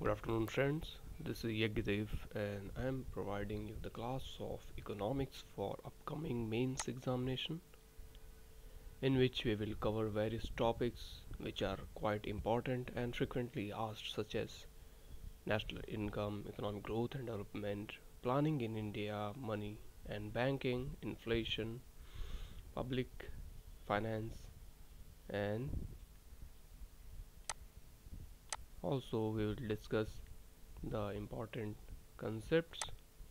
Good afternoon, friends. This is Yagyadeo, and I am providing you the class of economics for upcoming mains examination, in which we will cover various topics which are quite important and frequently asked, such as national income, economic growth and development, planning in India, money and banking, inflation, public finance, and also we will discuss the important concepts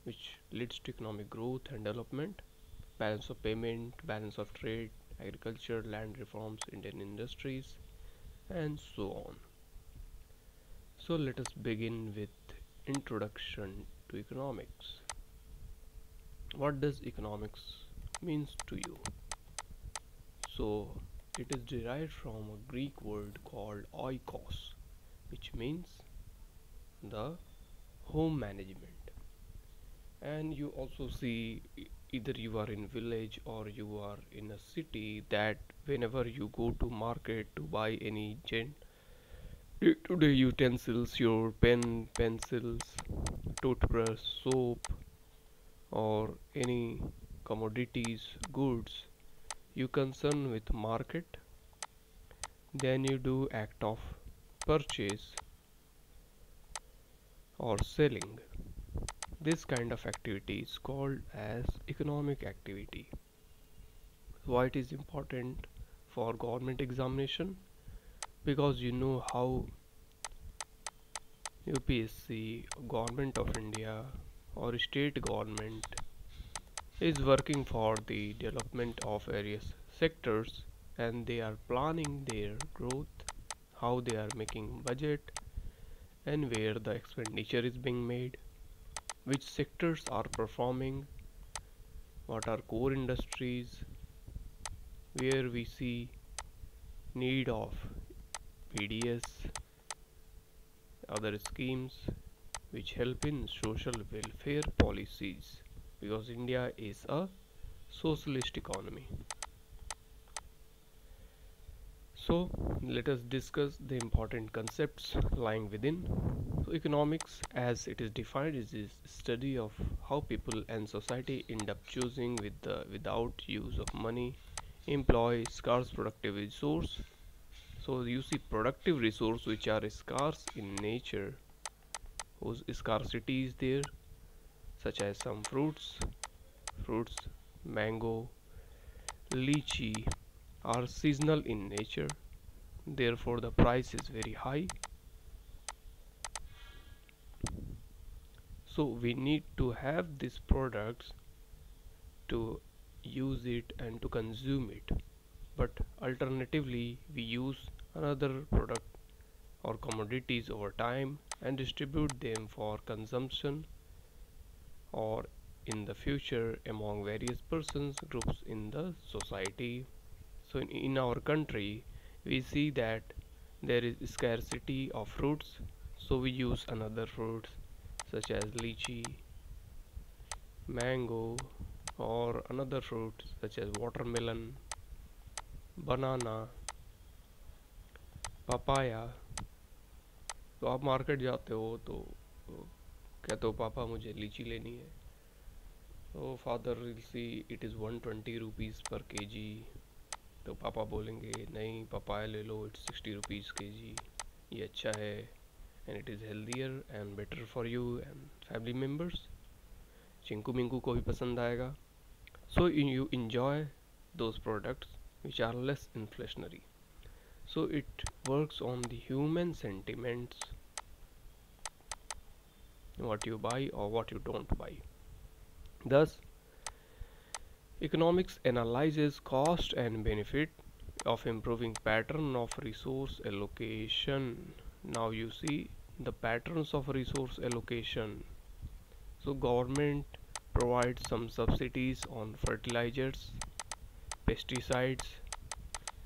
which leads to economic growth and development, balance of payment, balance of trade, agriculture, land reforms, Indian industries, and so on. So let us begin with introduction to economics. What does economics means to you? So it is derived from a Greek word called oikos, which means the home management. And you also see, either you are in village or you are in a city, that whenever you go to market to buy any day-to-day utensils, your pen, pencils, toothbrush, soap, or any commodities, goods, you concern with market, then you do act of purchase or selling. This kind of activity is called as economic activity. Why it is important for government examination? Because you know how UPSC, Government of India, or state government is working for the development of various sectors, and they are planning their growth, how they are making budget, and where the expenditure is being made, which sectors are performing, what are core industries, where we see need of PDS, other schemes which help in social welfare policies, because India is a socialist economy. So let us discuss the important concepts lying within. So economics, as it is defined, is the study of how people and society end up choosing without use of money, employ scarce productive resource. So you see productive resource which are scarce in nature, whose scarcity is there, such as some fruits, mango, lychee, are seasonal in nature, therefore the price is very high. So we need to have these products to use it and to consume it, but alternatively we use another product or commodities over time and distribute them for consumption or in the future among various persons groups in the society. So in our country we see that there is scarcity of fruits, so we use another fruits such as lychee, mango, or another fruits such as watermelon, banana, papaya. तो आप market जाते हो तो कहते हो पापा मुझे लीची लेनी है, तो father will see it is 120 rupees पर केजी, तो पापा बोलेंगे नहीं पपाया ले लो, इट्स 60 रुपीज़ केजी, ये अच्छा है and it is healthier and better for you and family members, Chinku Minku को भी पसंद आएगा. So you enjoy those products which are less inflationary. So it works on the human sentiments, what you buy or what you don't buy. Thus economics analyzes cost and benefit of improving pattern of resource allocation. Now you see the patterns of resource allocation. So government provides some subsidies on fertilizers, pesticides,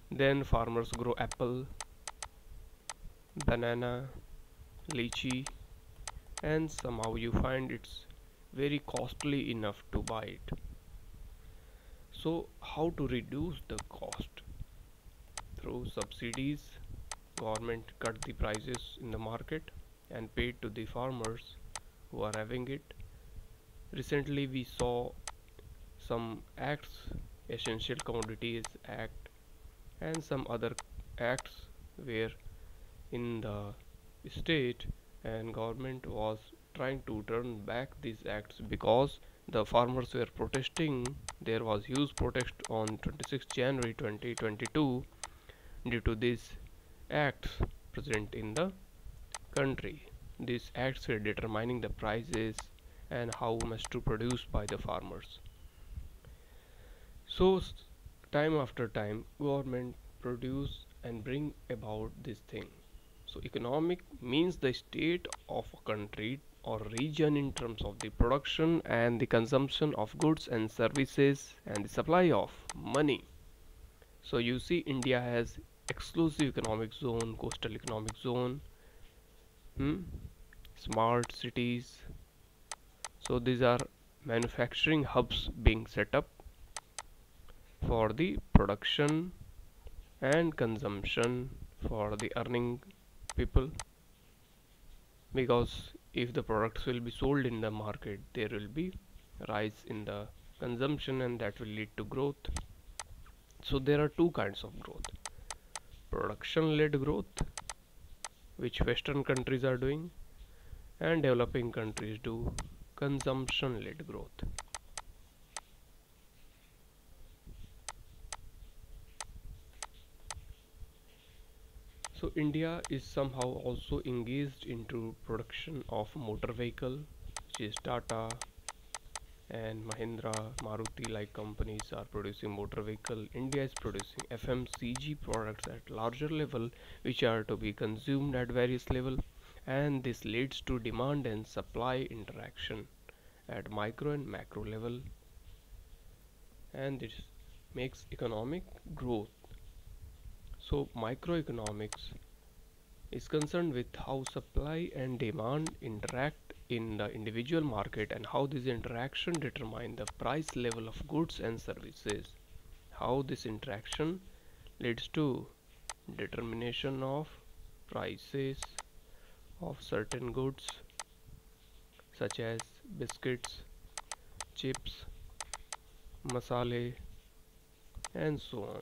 then farmers grow apple, banana, lychee, and somehow you find it's very costly enough to buy it. So how to reduce the cost? Through subsidies, government cut the prices in the market. and paid to the farmers who are having it. Recently, we saw some acts, Essential Commodities Act, and some other acts where in the state and government was trying to turn back these acts because the farmers were protesting. There was huge protest on 26 January 2022 due to these acts present in the country. These acts were determining the prices and how much to produce by the farmers. So time after time government produce and bring about this thing. So economic means the state of a country or region in terms of the production and the consumption of goods and services and the supply of money. So you see India has exclusive economic zone, coastal economic zone, smart cities. So these are manufacturing hubs being set up for the production and consumption for the earning people, because if the products will be sold in the market there will be rise in the consumption and that will lead to growth. So there are two kinds of growth: production led growth, which western countries are doing, and developing countries do consumption led growth. So India is somehow also engaged into production of motor vehicle, which is Tata and Mahindra, Maruti like companies are producing motor vehicle. India is producing FMCG products at larger level which are to be consumed at various level, and this leads to demand and supply interaction at micro and macro level, and this makes economic growth. So microeconomics is concerned with how supply and demand interact in the individual market and how this interaction determine the price level of goods and services. How this interaction leads to determination of prices of certain goods such as biscuits, chips, masale, and so on.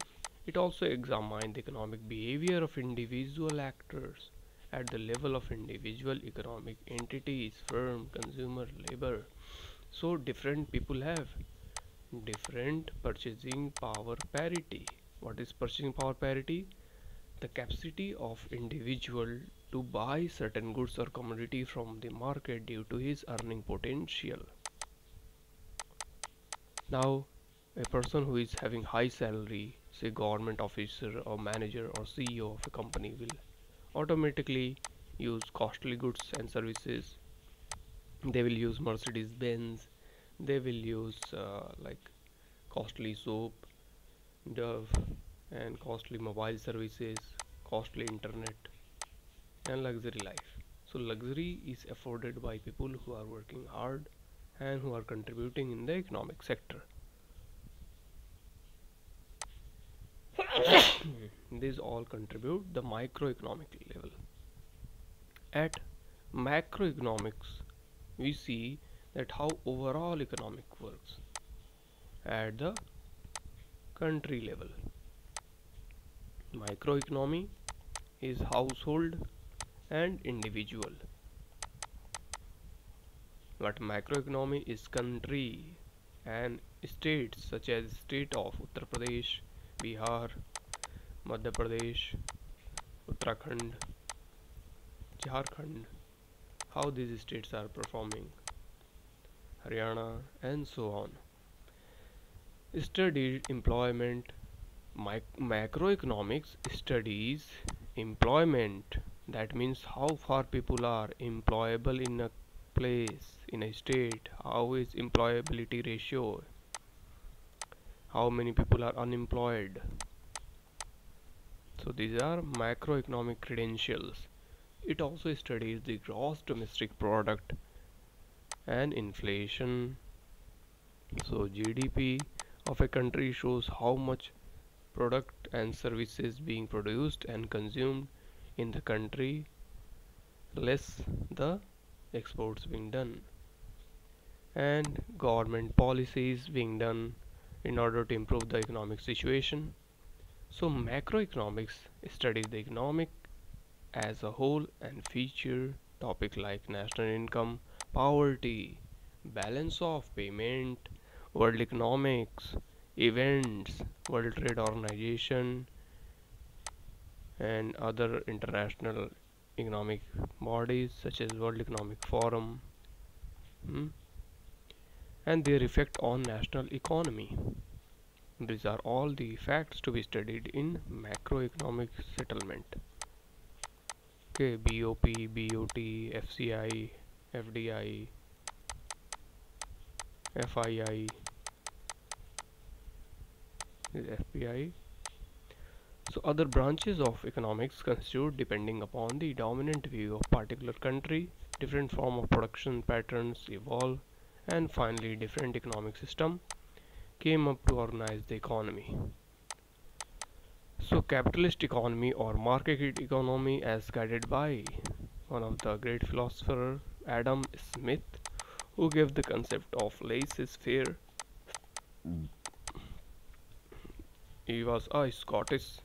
It also examined the economic behavior of individual actors at the level of individual economic entities, firm, consumer, labor. So different people have different purchasing power parity. What is purchasing power parity? The capacity of individual to buy certain goods or commodity from the market due to his earning potential. Now a person who is having high salary, say government officer or manager or CEO of a company, will automatically use costly goods and services. They will use Mercedes Benz, they will use like costly soap, Dove, and costly mobile services, costly internet, and luxury life. So luxury is afforded by people who are working hard and who are contributing in the economic sector. These all contribute the microeconomic level. At macroeconomics, we see that how overall economic works at the country level. Microeconomy is household and individual, but macroeconomy is country and states such as state of Uttar Pradesh, Bihar, Madhya Pradesh, Uttarakhand, Jharkhand, how these states are performing, Haryana, and so on. Studied employment. Macroeconomics studies employment. That means how far people are employable in a place, in a state, how is employability ratio, how many people are unemployed. So these are macroeconomic credentials. It also studies the gross domestic product and inflation. So GDP of a country shows how much product and services being produced and consumed in the country. less the exports being done, and government policies being done in order to improve the economic situation. So macroeconomics studies the economic as a whole and feature topics like national income, poverty, balance of payment, world economics, events, World Trade Organization, and other international economic bodies such as World Economic Forum, hmm, and their effect on national economy. These are all the facts to be studied in macroeconomic settlement. Okay, BOP, BOT, FCI, FDI, FII, FPI. So other branches of economics constitute depending upon the dominant view of particular country, different form of production patterns evolve, and finally different economic system came up to organize the economy. So capitalist economy or market economy as guided by one of the great philosopher Adam Smith, who gave the concept of laissez-faire. He was a Scottish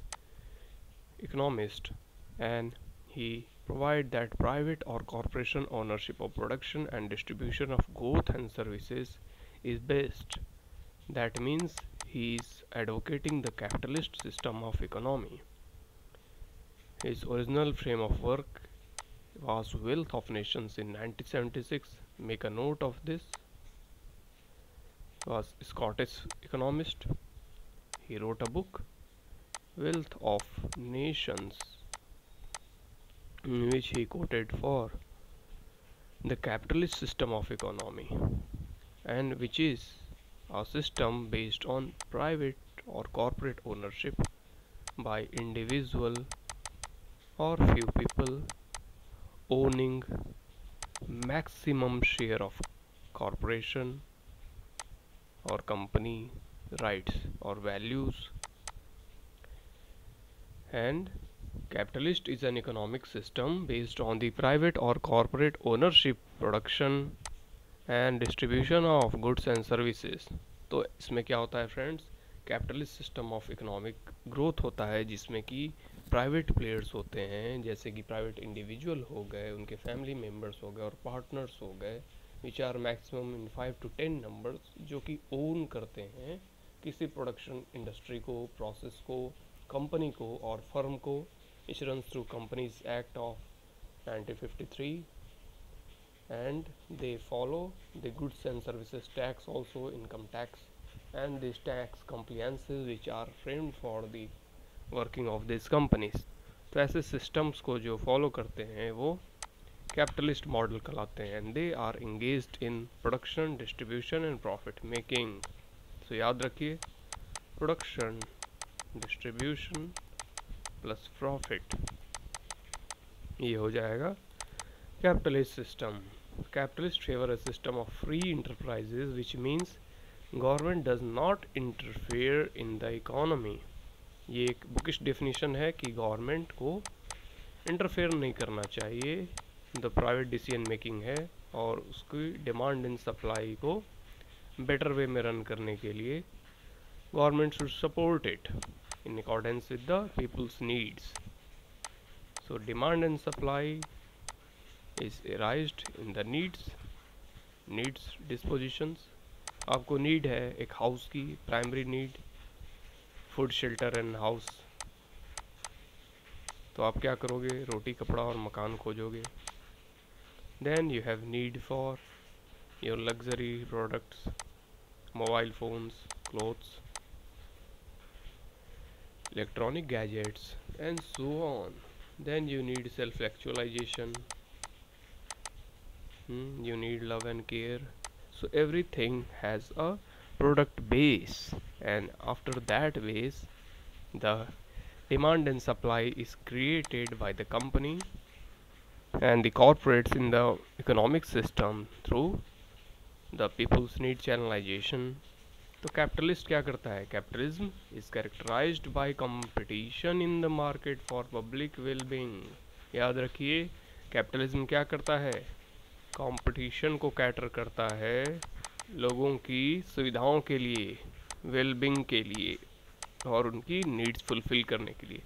economist, and he provided that private or corporation ownership of production and distribution of goods and services is best. That means he is advocating the capitalist system of economy. His original frame of work was Wealth of Nations in 1976. Make a note of this. He was a Scottish economist. He wrote a book, Wealth of Nations, in which he quoted for the capitalist system of economy, and which is a system based on private or corporate ownership by individual or few people owning maximum share of corporation or company rights or values. And capitalist is an economic system based on the private or corporate ownership, production and distribution of goods and services. तो इसमें क्या होता है friends, capitalist system of economic growth होता है जिसमें कि private players होते हैं, जैसे कि प्राइवेट इंडिविजुअल हो गए, उनके फैमिली मेम्बर्स हो गए और पार्टनर्स हो गए, which are maximum in 5 to 10 numbers, जो कि ओन करते हैं किसी प्रोडक्शन इंडस्ट्री को, प्रोसेस को, कंपनी को और फर्म को. It runs through companies act of 1953, and they follow the goods and services tax, also income tax, and these tax compliances which are framed for the working of these companies. तो ऐसे systems को जो follow करते हैं वो capitalist model कहलाते हैं, and they are engaged in production, distribution and profit making. so याद रखिए, production, distribution plus profit, ये हो जाएगा capitalist system. Capitalists favor a system of free enterprises, which means government does not interfere in the economy. ये एक bookish definition है कि government को इंटरफेयर नहीं करना चाहिए, द प्राइवेट डिसीजन मेकिंग है, और उसकी डिमांड एंड सप्लाई को बेटर वे में रन करने के लिए government should support it in accordance with the people's needs. So demand and supply is arised in the needs dispositions. आपको नीड है एक हाउस की, primary need, food, shelter and house. तो आप क्या करोगे, रोटी, कपड़ा और मकान खोजोगे. Then you have need for your luxury products, mobile phones, clothes, electronic gadgets and so on. Then you need self actualisation, you need love and care. So everything has a product base, and after that base the demand and supply is created by the company and the corporates in the economic system through the people's need channelization. तो capitalist क्या करता है, capitalism is characterised by competition in the market for public wellbeing. याद रखिए, capitalism क्या करता है? Competition को कैटर करता है लोगों की सुविधाओं के लिए, वेलबींग के लिए और उनकी नीड्स फुलफिल करने के लिए.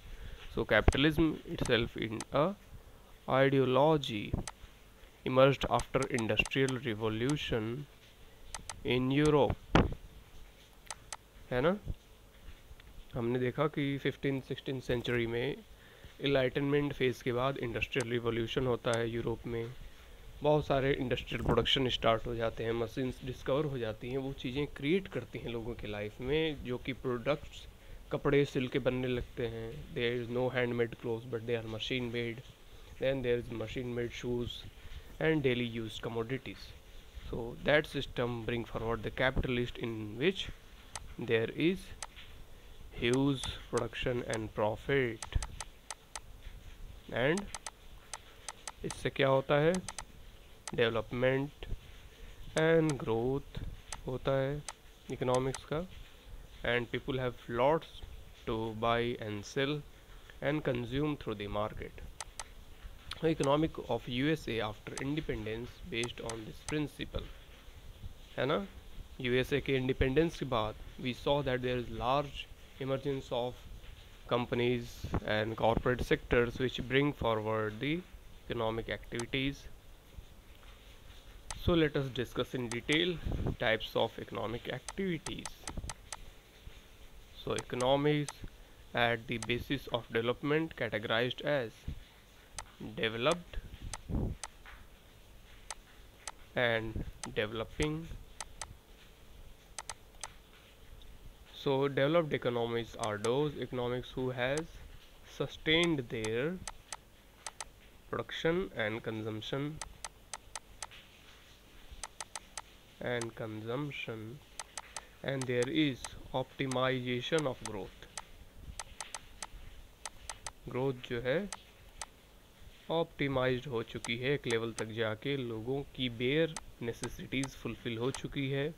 सो capitalism itself in a ideology emerged after industrial revolution in Europe. है ना? हमने देखा कि 15-16 सेंचुरी में इनलाइटनमेंट फेज़ के बाद इंडस्ट्रियल रिवॉल्यूशन होता है यूरोप में. बहुत सारे इंडस्ट्रियल प्रोडक्शन स्टार्ट हो जाते हैं, मशीन्स डिस्कवर हो जाती हैं, वो चीज़ें क्रिएट करती हैं लोगों के लाइफ में, जो कि प्रोडक्ट्स कपड़े सिल के बनने लगते हैं. There is no handmade clothes but they are machine made. Then there is machine made shoes and daily used commodities. So that system bring forward the capitalist in which there is huge production and profit. And इससे क्या होता है? Development and growth होता है economics का, and people have lots to buy and sell and consume through the market. Economic of USA after independence based on this principle. है ना? USA के इंडिपेंडेंस के बाद we saw that there is large emergence of companies and corporate sectors which bring forward the economic activities. So let us discuss in detail types of economic activities. So economics at the basis of development categorized as developed and developing. So developed economies are those economics who has sustained their production and consumption and there is optimization of growth. Growth जो है optimised हो चुकी है, एक level तक जाके लोगों की बेयर नेसेसिटीज़ फुलफिल हो चुकी है.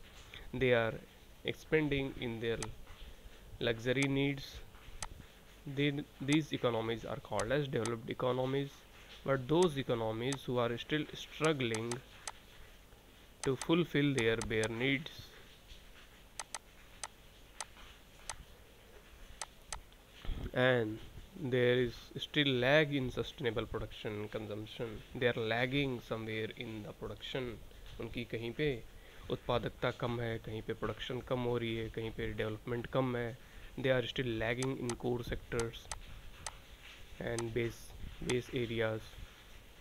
They are expanding in their luxury needs. These economies are called as developed economies. But those economies who are still struggling to fulfill their bare needs and there is still lag in sustainable production and consumption. They are lagging somewhere in the production. उनकी कहीं पे उत्पादकता कम है, कहीं पे production कम हो रही है, कहीं पे डेवलपमेंट कम है. They are still lagging in core sectors and base areas.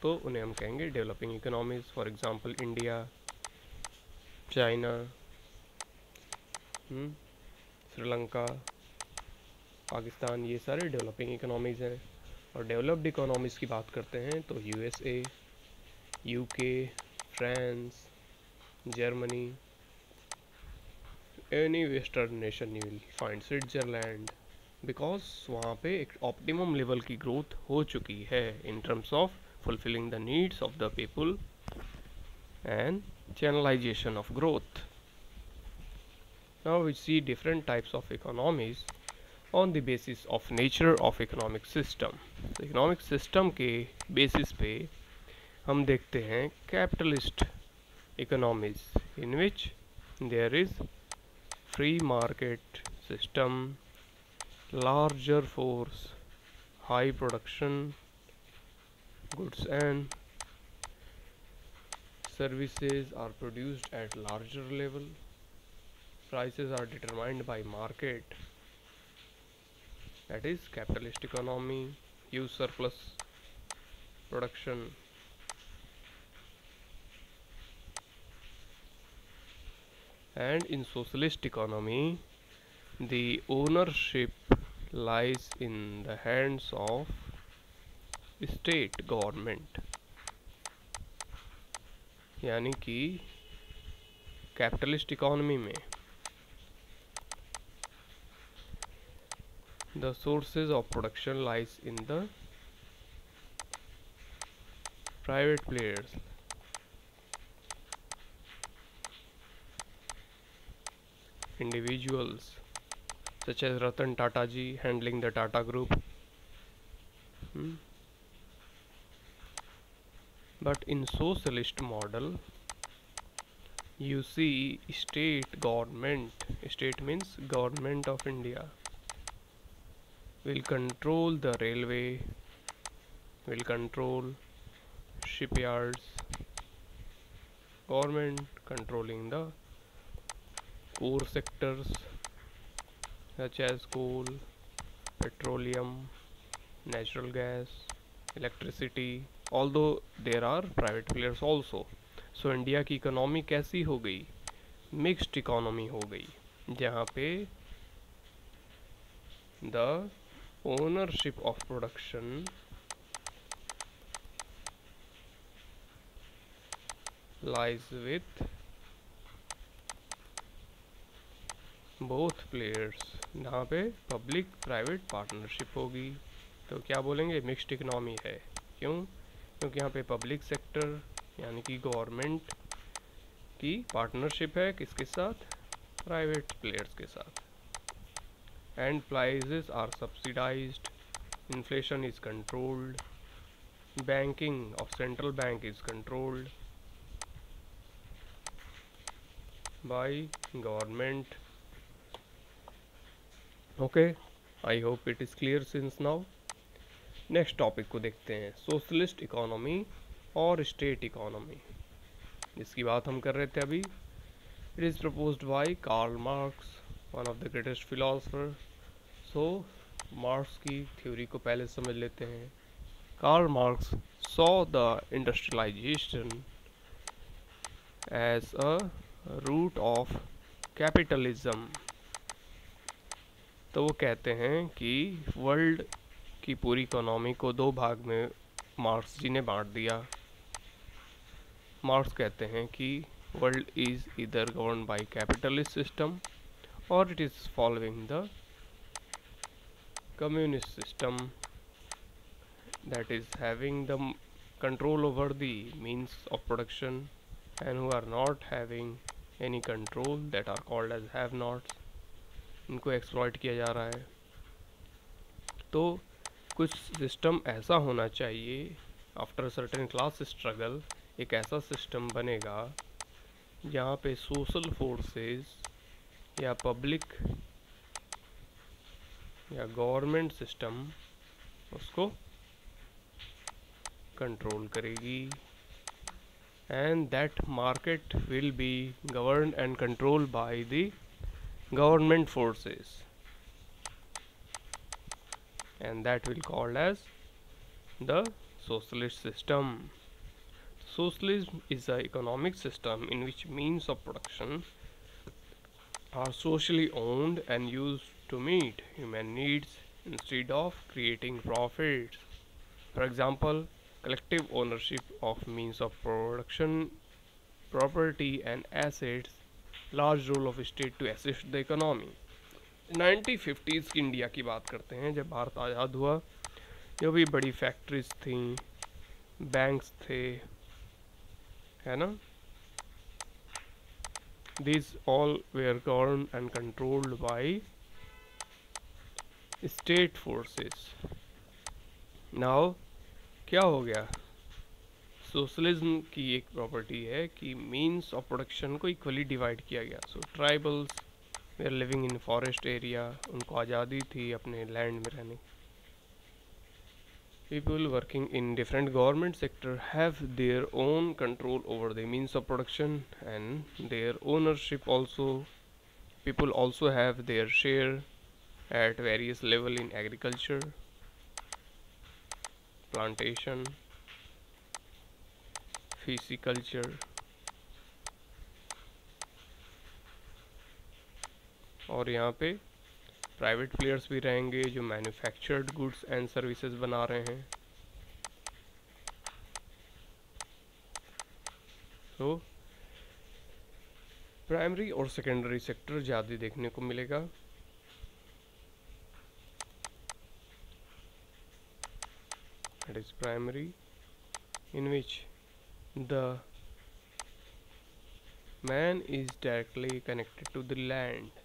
तो उन्हें हम कहेंगे developing economies. For example India, China, Sri Lanka, Pakistan, ये सारे डेवलपिंग इकोनॉमीज़ हैं. और डेवलप्ड इकोनॉमीज़ की बात करते हैं तो USA, UK, France, Germany, any western nation you will find, Switzerland, because वहाँ पे एक optimum level की growth हो चुकी है in terms of fulfilling the needs of the people and channelization of growth. Now we see different types of economies on the basis of nature of economic system. तो economic system के basis पे हम देखते हैं capitalist economies in which there is free market system, larger force, high production, goods and services are produced at larger level, prices are determined by market. That is capitalist economy, use surplus production. And in socialist economy, the ownership lies in the hands of state government. यानी कि capitalist economy में the sources of production lies in the private players. Individuals such as Ratan Tata ji handling the Tata Group. But in socialist model, you see state government, state means government of India, will control the railway, will control shipyards, government controlling the core sectors such as coal, petroleum, natural gas, electricity, although there are private players also. So India की economy कैसी हो गई? Mixed economy हो गई, जहाँ पे the ownership of production lies with both players, जहाँ पे पब्लिक प्राइवेट पार्टनरशिप होगी। तो क्या बोलेंगे? मिक्स्ड इकोनॉमी है। क्यों? क्योंकि यहाँ पे पब्लिक सेक्टर यानी कि गवर्नमेंट की पार्टनरशिप है किसके साथ? प्राइवेट प्लेयर्स के साथ। And prices are subsidised, inflation is controlled, banking of central bank is controlled by government. Okay, I hope it is clear since now. Next topic को देखते हैं, सोशलिस्ट इकोनॉमी और स्टेट इकोनॉमी, जिसकी बात हम कर रहे थे अभी। It is proposed by Karl Marx, one of the greatest philosopher. So Marx की थ्योरी को पहले समझ लेते हैं। Karl Marx saw the industrialisation as a root of capitalism. तो वो कहते हैं कि वर्ल्ड की पूरी इकोनॉमी को दो भाग में मार्क्स जी ने बांट दिया। मार्क्स कहते हैं कि वर्ल्ड इज़ इधर गवर्न बाय कैपिटलिस्ट सिस्टम और it is following the communist system that is having the control over the means of production and who are not having any control that are called as have nots, इनको exploit किया जा रहा है। तो कुछ system ऐसा होना चाहिए, आफ्टर सर्टेन क्लास स्ट्रगल एक ऐसा सिस्टम बनेगा जहाँ पे सोशल फोर्सेस या पब्लिक या गवर्नमेंट सिस्टम उसको कंट्रोल करेगी, and that market will be governed and controlled by the government forces, and that will called as the socialist system. Socialism is an economic system in which means of production are socially owned and used to meet human needs instead of creating profits. For example, collective ownership of means of production, property and assets, large role of state to assist the economy. 1950s की India की बात करते हैं, जब भारत आज़ाद हुआ। जो भी बड़ी फैक्ट्रीज थी, बैंक्स थे, है ना, these all were governed and controlled by state forces. Now क्या हो गया? सोशलिज्म की एक प्रॉपर्टी है कि मीन्स ऑफ प्रोडक्शन को इक्वली डिवाइड किया गया। So tribals they are living in forest area, उनको आज़ादी थी अपने लैंड में रहने। People working in different government sector have their own control over the means of production and their ownership also. People also have their share at various level in agriculture, plantation, pisciculture, और यहाँ पे private players भी रहेंगे जो manufactured goods and services बना रहे हैं। तो प्राइमरी और सेकेंडरी सेक्टर ज़्यादा देखने को मिलेगा। It is primary, in which the man is directly connected to the land,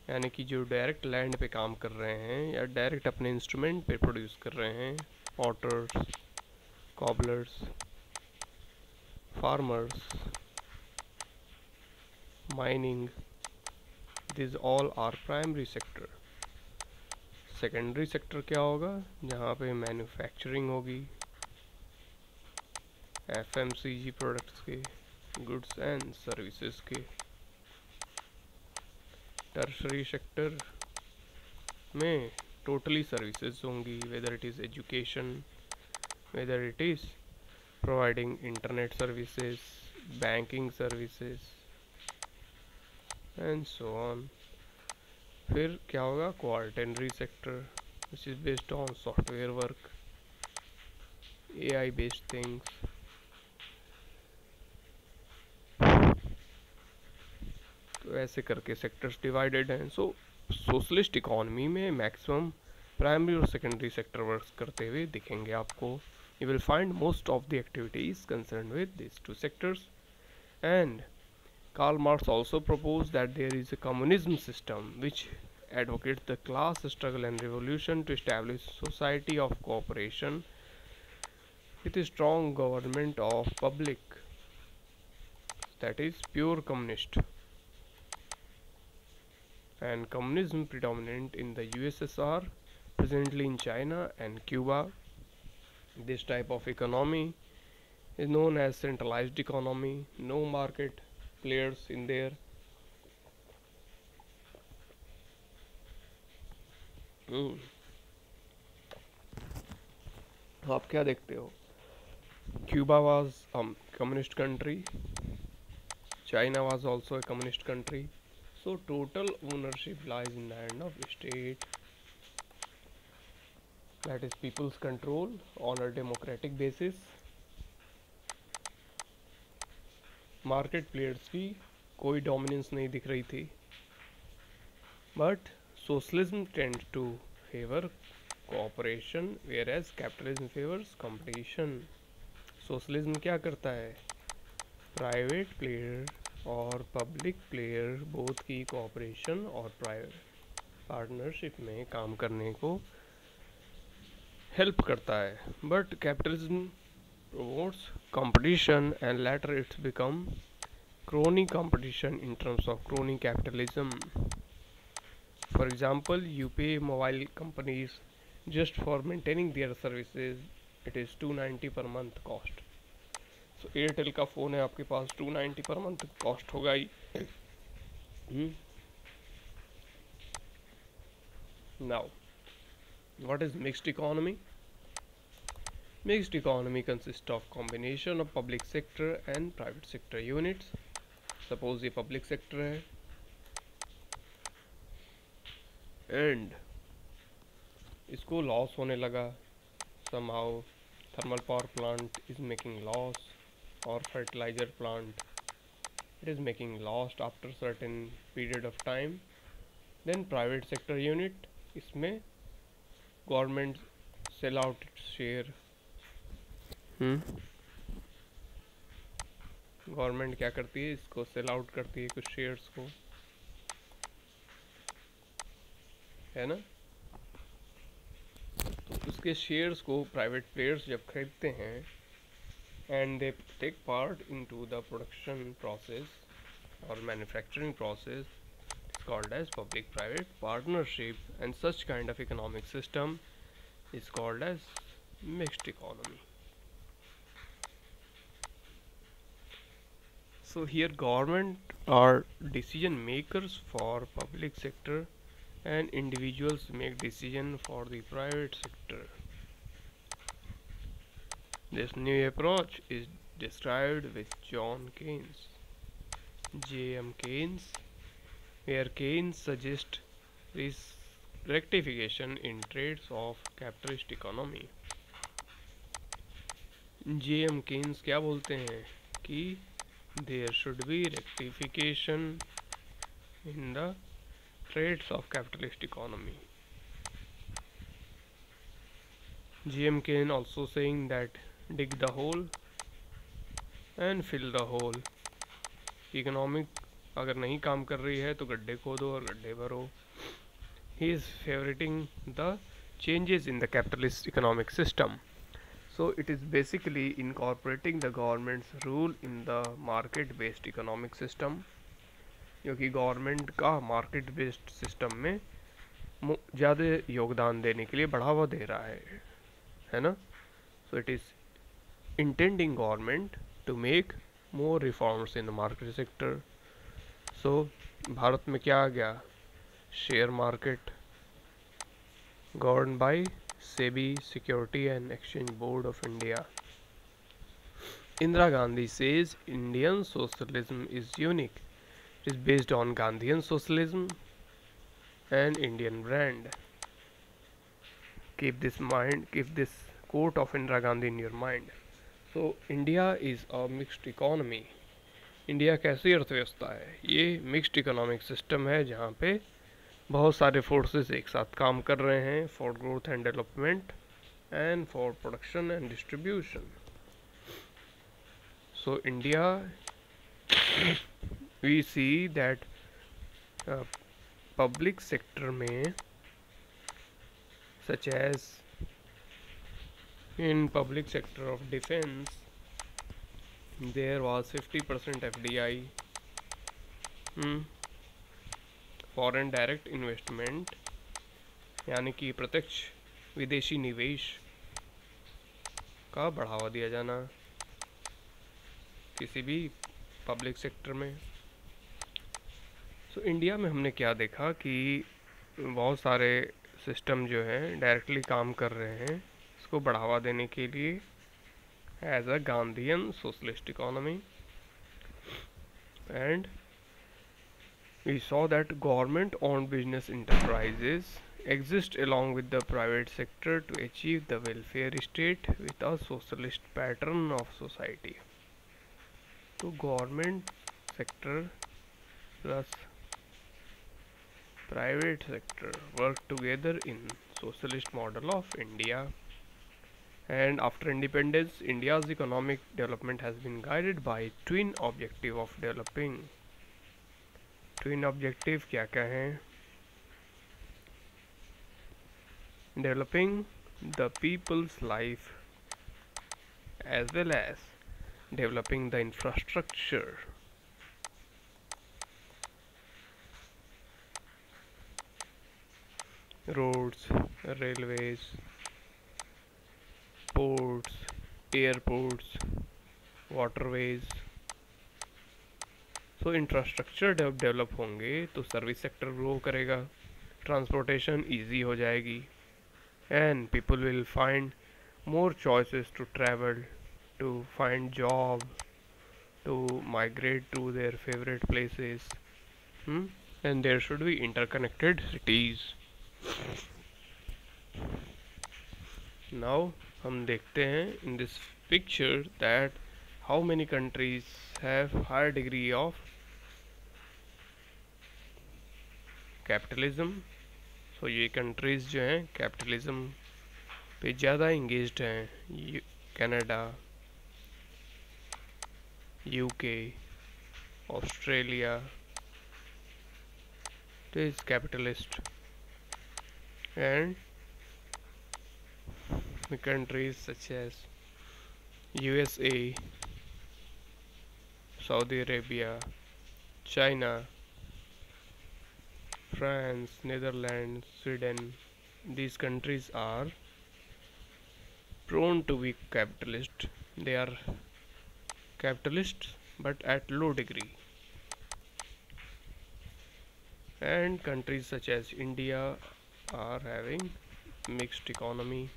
यानी कि जो डायरेक्ट लैंड पे काम कर रहे हैं या डायरेक्ट अपने इंस्ट्रूमेंट पे प्रोड्यूस कर रहे हैं, potters, cobblers, farmers, mining, these all are primary sector. Secondary sector क्या होगा, जहाँ पे मैन्युफैक्चरिंग होगी, एफएमसीजी प्रोडक्ट्स के, गुड्स एंड सर्विसेज के. टर्शरी सेक्टर में टोटली सर्विसेज होंगी, whether it is education, whether it is providing internet services, banking services and so on. फिर क्या होगा, quaternary sector which is based on software work, AI based things. तो ऐसे करके sectors divided हैं. सो socialist economy में maximum primary और secondary sector work करते हुए दिखेंगे आपको. You will find most of the activities concern with this to sectors. And Karl Marx also proposed that there is a communism system which advocates the class struggle and revolution to establish society of cooperation with a strong government of public, that is pure communist. And communism predominant in the USSR, presently in China and Cuba. This type of economy is known as centralized economy, no market players in there. आप क्या देखते हो, Cuba was a communist country, China was also a communist country, so total ownership lies in the hand of state, that is people's control on a democratic basis. Market players की कोई dominance नहीं दिख रही थी. But socialism tends to favour cooperation where as capitalism favours competition. Socialism क्या करता है, private player और पब्लिक प्लेयर बोथ की कोऑपरेशन और प्राइवेट पार्टनरशिप में काम करने को हेल्प करता है. But capitalism promotes competition and later it's become crony competition in terms of crony capitalism. For example, you pay mobile companies just for maintaining their services, it is 290 per month cost. So Airtel का phone है आपके पास, 290 per month cost होगा ही. Now, what is mixed economy? Mixed economy consists of combination of public sector and private sector units. Suppose ये public sector है and इसको loss होने लगा, somehow thermal power plant is making loss or fertilizer plant it is making loss after certain period of time. Then private sector unit, इसमें government sell out its share. Government क्या करती है, इसको sell out करती है कुछ shares को, है ना. तो उसके शेयर्स को प्राइवेट प्लेयर्स जब खरीदते हैं and they take part into the production process और manufacturing process, it's called as public private partnership. And such kind of economic system is called as mixed economy. So here government are decision makers for public sector and individuals make decision for the private sector. This new approach is described with John Keynes, J.M. Keynes, where Keynes suggests rectification in traits of capitalist economy. J.M. Keynes क्या बोलते हैं कि there should be rectification in the traits of capitalist economy. J.M. Keynes also saying that dig the hole and fill the hole. Economic अगर नहीं काम कर रही है तो गड्ढे खोदो और गड्ढे भरो. He is favoriting the changes in the capitalist economic system. So it is basically incorporating the government's rule in the market based economic system, क्योंकि गवर्नमेंट का मार्केट बेस्ड सिस्टम में ज़्यादा योगदान देने के लिए बढ़ावा दे रहा है ना. So it is intending government to make more reforms in the market sector. So Bharat में क्या आ गया, share market governed by SEBI, Security and Exchange Board of India. Indira Gandhi says Indian socialism is unique. It is based on Gandhian socialism and Indian brand. Keep this quote of Indira Gandhi in your mind. So India is a mixed economy. India कैसी अर्थव्यवस्था है, ये mixed economic system है जहाँ पे बहुत सारे forces एक साथ काम कर रहे हैं for growth and development and for production and distribution. So India we see that public sector में such as in public sector of defense there was 50% FDI, foreign direct investment यानी कि प्रत्यक्ष विदेशी निवेश का बढ़ावा दिया जाना किसी भी पब्लिक सेक्टर में. सो इंडिया में हमने क्या देखा कि बहुत सारे सिस्टम जो हैं डायरेक्टली काम कर रहे हैं को बढ़ावा देने के लिए as a Gandhian socialist economy. And we saw that government owned business enterprises exist along with the private sector to achieve the welfare state with a socialist pattern of society. तो government sector plus private sector work together in socialist model of India. And after independence, India's economic development has been guided by twin objective of developing. Twin objective क्या क्या हैं? Developing the people's life as well as developing the infrastructure. Roads, railways, ports, airports, waterways. So infrastructure develop होंगे तो service sector grow करेगा, transportation easy हो जाएगी and people will find more choices to travel, to find job, to migrate to their favourite places. And there should be interconnected cities. Now हम देखते हैं in this picture that how many countries have higher degree of capitalism. So ये countries जो हैं capitalism पे ज़्यादा engaged हैं. Canada, UK, Australia, it is capitalist. And countries such as USA, Saudi Arabia, China, France, Netherlands, Sweden, these countries are prone to be capitalist. They are capitalists but at low degree. And countries such as India are having mixed economy.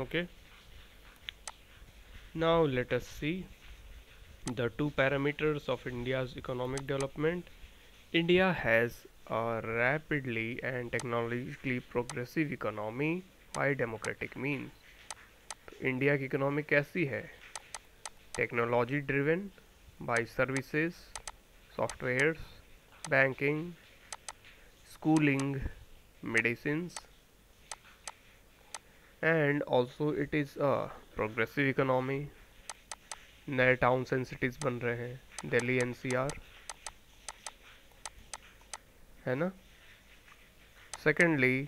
Okay, now let us see the two parameters of India's economic development. India has a rapidly and technologically progressive economy by democratic means. तो India की economy कैसी है? Technology driven by services, softwares, banking, schooling, medicines, and also it is a progressive economy. नए towns and cities बन रहे हैं, Delhi NCR है ना. Secondly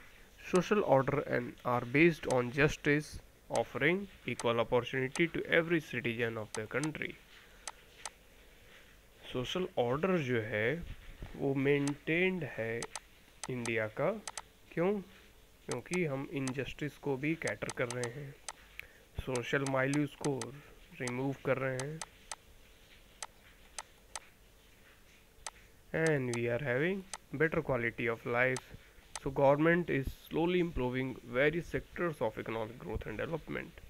social order and are based on justice, offering equal opportunity to every citizen of the country. Social order जो है वो maintained है इंडिया का। क्यों? क्योंकि हम इनजस्टिस को भी कैटर कर रहे हैं, सोशल माइल्यूज को रिमूव कर रहे हैं, and we are having better quality of life. So government is slowly improving various sectors of economic growth and development.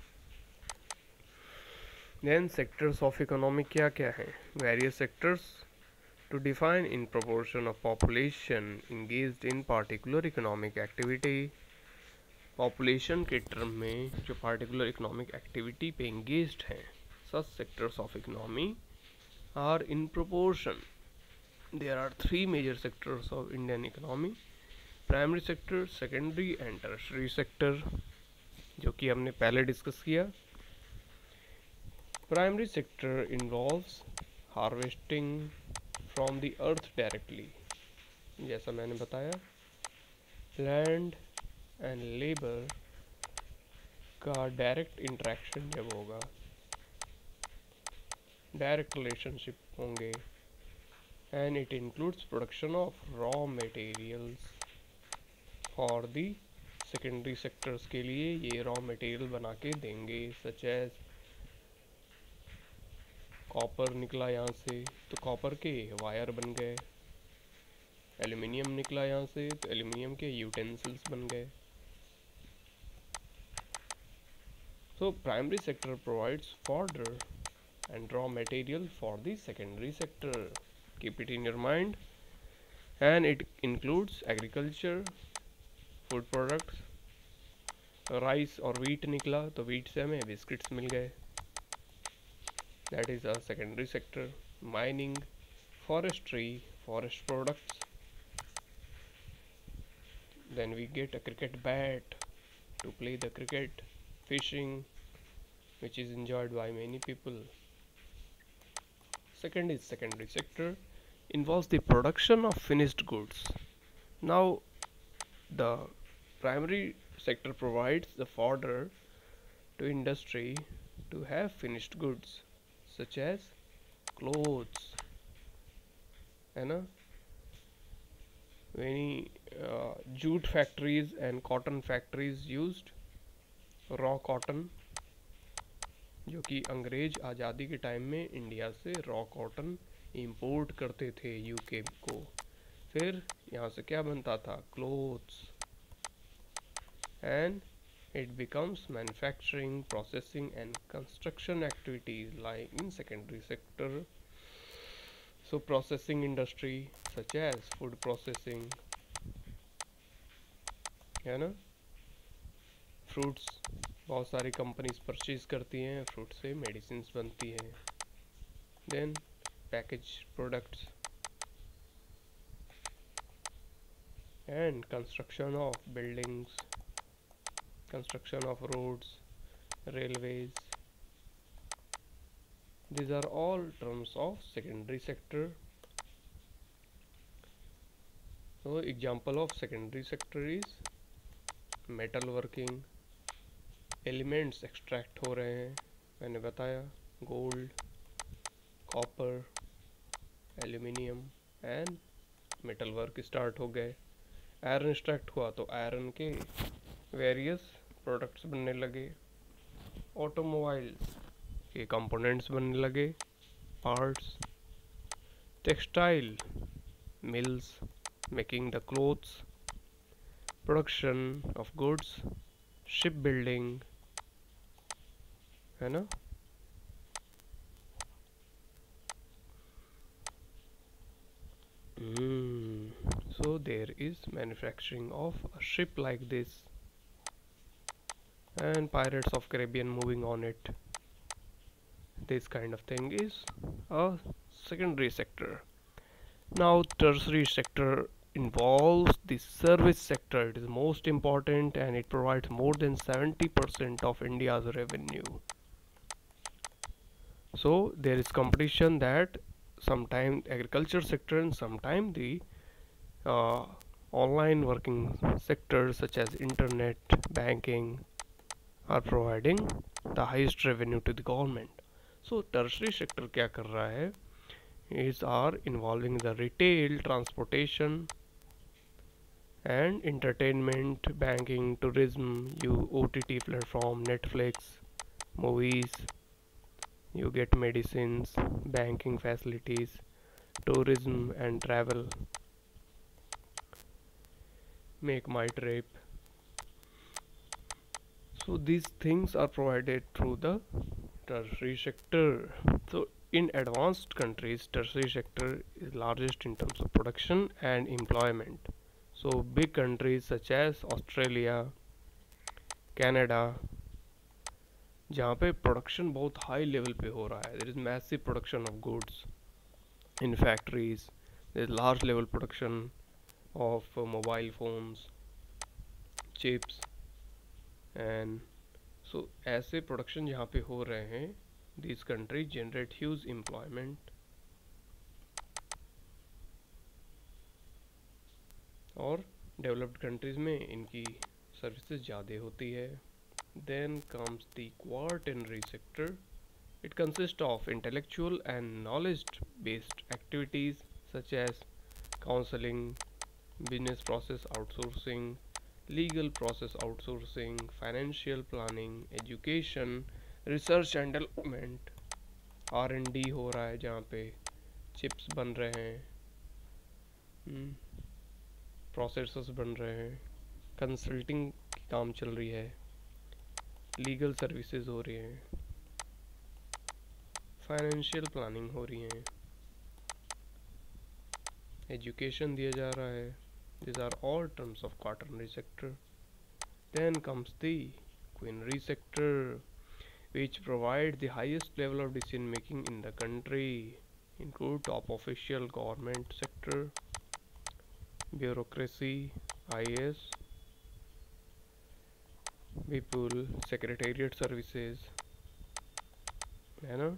Then sectors of economic क्या क्या हैं? Various sectors to define in proportion of population engaged in particular economic activity. Population के term में जो particular economic activity पे engaged हैं, such sectors of economy are in proportion. There are three major sectors of Indian economy: primary sector, secondary and tertiary sector, जो कि हमने पहले discuss किया। Primary sector involves harvesting from the earth directly, जैसा मैंने बताया। Land and labour का direct interaction जब होगा, डायरेक्ट रिलेशनशिप होंगे, and it includes production of raw materials for the secondary sectors के लिए ये रॉ मटेरियल बना के देंगे, सच एज कॉपर निकला यहाँ से तो कॉपर के वायर बन गए, एल्यूमिनियम निकला यहाँ से तो एल्यूमिनियम के यूटेंसिल्स बन गए। So primary sector provides fodder and raw material for the secondary sector, keep it in your mind, and it includes agriculture, food products. Rice और वीट निकला तो वीट से हमें बिस्किट्स मिल गए, that is a secondary sector. Mining, forestry, forest products, then we get a cricket bat to play the cricket, fishing, which is enjoyed by many people. Second is secondary sector, involves the production of finished goods. Now the primary sector provides the fodder to industry to have finished goods such as clothes, है ना, many jute factories and cotton factories used raw cotton, जो कि अंग्रेज आज़ादी के time में India से raw cotton import करते थे यूके को। फिर यहाँ से क्या बनता था? Clothes, and it becomes manufacturing, processing and construction activities like in secondary sector. So processing industry such as food processing, है ना, फ्रूट्स बहुत सारी कंपनीज परचेज करती हैं, फ्रूट से मेडिसिन बनती हैं। Then package products and construction of buildings, construction of roads, railways. These are all terms of secondary sector. So example of secondary sector is metal working, elements extract हो रहे हैं, मैंने बताया gold, copper, aluminium and metal work start हो गए। Iron extract हुआ तो iron के वेरियस प्रोडक्ट्स बनने लगे, ऑटोमोबाइल्स के कंपोनेंट्स बनने लगे, parts, textile mills making the clothes, production of goods, ship building, है ना। So there is manufacturing of a ship like this and Pirates of Caribbean moving on it. This kind of thing is a secondary sector. Now tertiary sector involves the service sector. It is most important and it provides more than 70% of India's revenue. So there is competition that sometimes agriculture sector and sometimes the Online working sectors such as internet, banking are providing the highest revenue to the government. So tertiary sector क्या कर रहा है? Is are involving the retail, transportation, and entertainment, banking, tourism, you OTT platform, Netflix, movies, you get medicines, banking facilities, tourism and travel, make my trip. So these things are provided through the tertiary sector. So in advanced countries, tertiary sector is largest in terms of production and employment. So big countries such as Australia, Canada, जहाँ पे production बहुत high level पे हो रहा है, there is massive production of goods in factories, there is large level production of mobile phones, chips, and so ऐसे production जहाँ पे हो रहे हैं, these countries generate huge employment. और डेवलप्ड कंट्रीज में इनकी सर्विसेज ज़्यादा होती है. Then comes the quaternary sector. It consists of intellectual and knowledge-based activities such as counseling, business process outsourcing, legal process outsourcing, financial planning, education, research and development. R&D हो रहा है जहाँ पे चिप्स बन रहे हैं, प्रोसेसर्स बन रहे हैं, कंसल्टिंग की काम चल रही है, लीगल सर्विसेज हो रही हैं, फाइनेंशियल प्लानिंग हो रही हैं, एजुकेशन दिया जा रहा है. These are all terms of quaternary sector. Then comes the quinary sector, which provide the highest level of decision making in the country, include top official government sector, bureaucracy, IAS, people, secretariat services, है ना,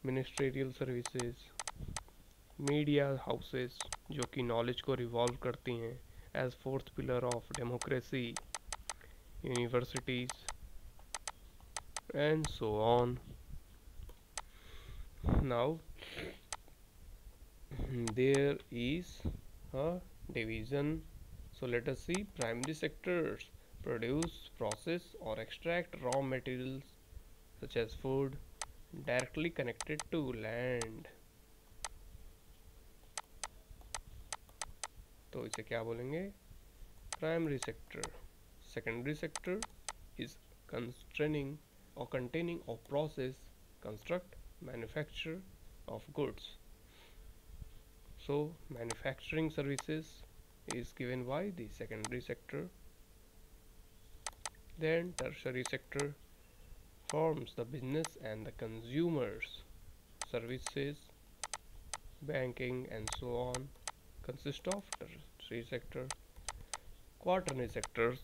ministerial services, media houses जो कि knowledge को revolve करती हैं as fourth pillar of democracy, universities and so on. Now there is a division. So let us see. Primary sectors produce, process or extract raw materials such as food directly connected to land. तो इसे क्या बोलेंगे? Primary sector. Secondary sector is constraining or containing of process, construct, manufacture of goods. So manufacturing services is given by the secondary sector. Then tertiary sector forms the business and the consumers, services, banking and so on consist of tertiary sector. Quaternary sectors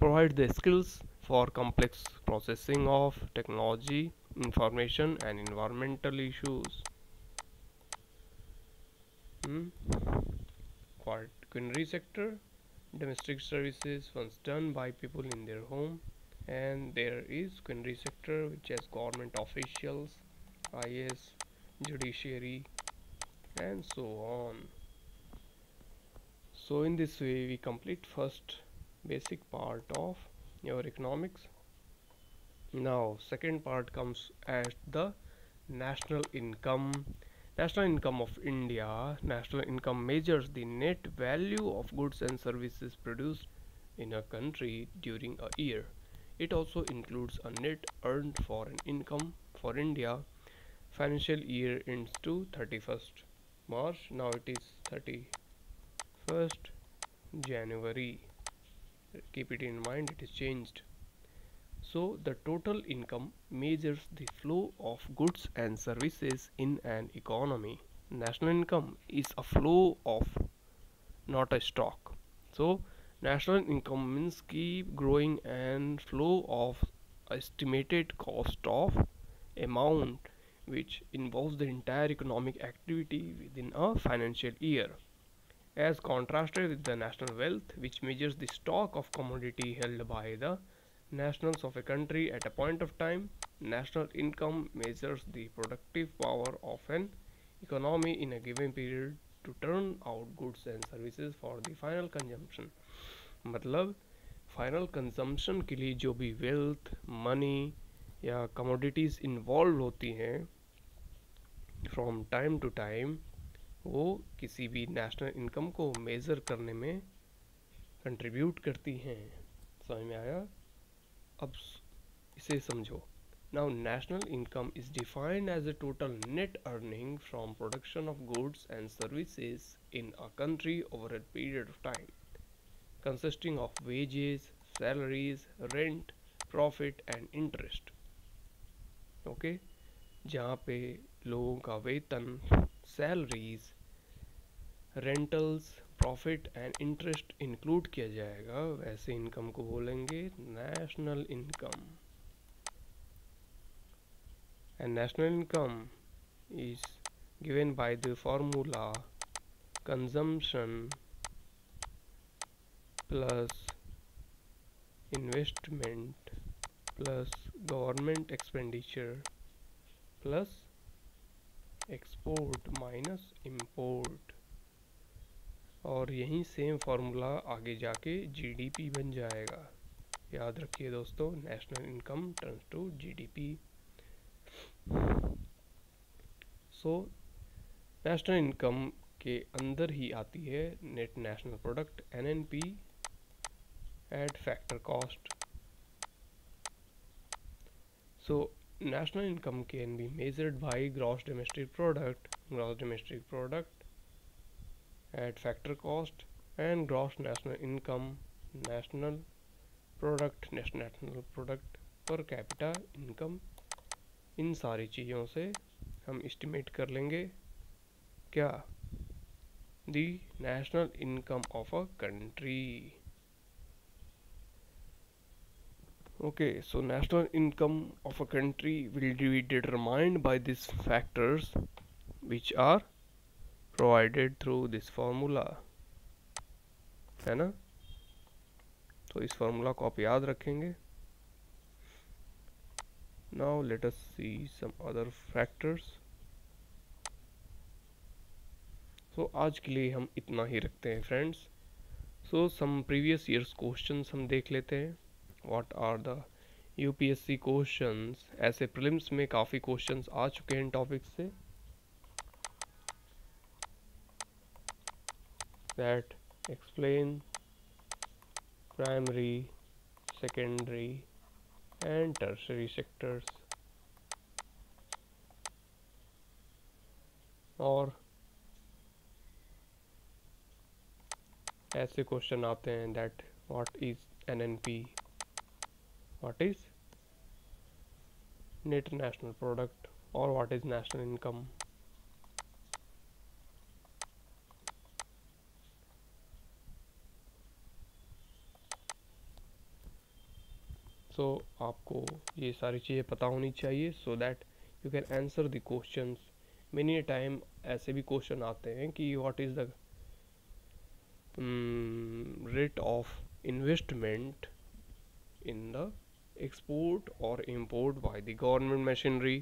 provide the skills for complex processing of technology, information and environmental issues. Quinary sector, domestic services once done by people in their home. And there is quinary sector which has government officials, IAS, judiciary and so on. So in this way we complete first basic part of your economics. Now second part comes at the national income. National income of India. National income measures the net value of goods and services produced in a country during a year. It also includes a net earned foreign income for India. Financial year ends to 31st March. Now it is 31st January. Keep it in mind, it is changed. So the total income measures the flow of goods and services in an economy. National income is a flow of, not a stock. So national income means keep growing and flow of estimated cost of amount which involves the entire economic activity within a financial year. as contrasted with the national wealth, which measures the stock of commodity held by the nationals of a country at a point of time. National income measures the productive power of an economy in a given period to turn out goods and services for the final consumption. मतलब final consumption के लिए जो भी wealth, money या commodities involve होती हैं from time to time, वो किसी भी नेशनल इनकम को मेज़र करने में कंट्रीब्यूट करती हैं। समझ में आया? अब इसे समझो। Now national income is defined as a total net earning from production of goods and services in a country over a period of time, consisting of wages, salaries, rent, profit and interest. Okay, जहाँ पे लोगों का वेतन, salaries, rentals, profit and interest include किया जाएगा, वैसे income को बोलेंगे national income. And national income is given by the formula consumption plus investment plus government expenditure plus export minus import, और यही सेम फार्मूला आगे जाके जीडीपी बन जाएगा। याद रखिए दोस्तों, national income turns to GDP. So national income के अंदर ही आती है net national product, NNP, at factor cost. So national income can be measured by gross domestic product at factor cost, and gross national income, national product per capita income। इन सारी चीज़ों से हम estimate कर लेंगे क्या, the national income of a country। Okay, so national income of a country will be determined by these factors which are provided through this formula, है ना? तो इस formula को आप याद रखेंगे। Now let us see some other factors. So आज के लिए हम इतना ही रखते हैं friends. So some previous years questions हम देख लेते हैं। What are the UPSC questions? ऐसे प्रीलिम्स में काफ़ी क्वेश्चंस आ चुके हैं टॉपिक से, that explain primary, secondary and tertiary sectors, और ऐसे क्वेश्चन आते हैं that what is NNP, what is net national product, or what is national income। सो आपको ये सारी चीज़ें पता होनी चाहिए so that you can answer the questions। many time ऐसे भी क्वेश्चन आते हैं कि what is the rate of investment in the export or import by the government machinery।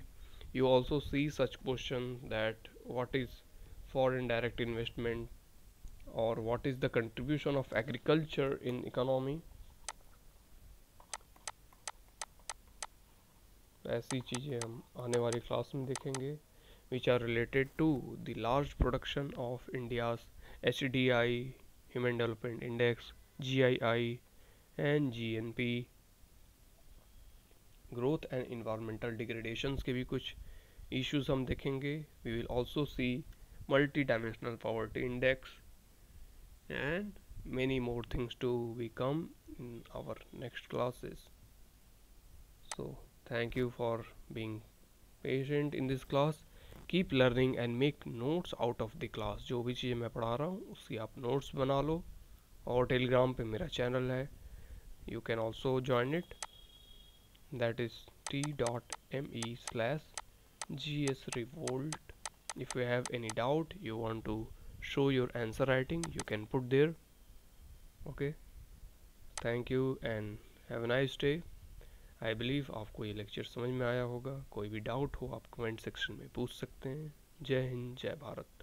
You also see such question that what is foreign direct investment, or what is the contribution of agriculture in economy। ऐसी चीज़ें हम आने वाली class में देखेंगे which are related to the large production of India's HDI, Human Development Index, GII and GNP। Growth and environmental degradations के भी कुछ इश्यूज हम देखेंगे। We will also see multi dimensional poverty index and many more things to be come in our next classes। So thank you for being patient in this class। Keep learning and make notes out of the class। जो भी चीज़ें मैं पढ़ा रहा हूँ उसकी आप notes बना लो, और टेलीग्राम पे मेरा चैनल है, you can also join it, that is t.me/gsrevolt। if you have any doubt, you want to show your answer writing, you can put there. Okay, thank you and have a nice day. I believe आपको ये lecture समझ में आया होगा। कोई भी doubt हो आप कमेंट सेक्शन में पूछ सकते हैं। जय हिंद, जय भारत।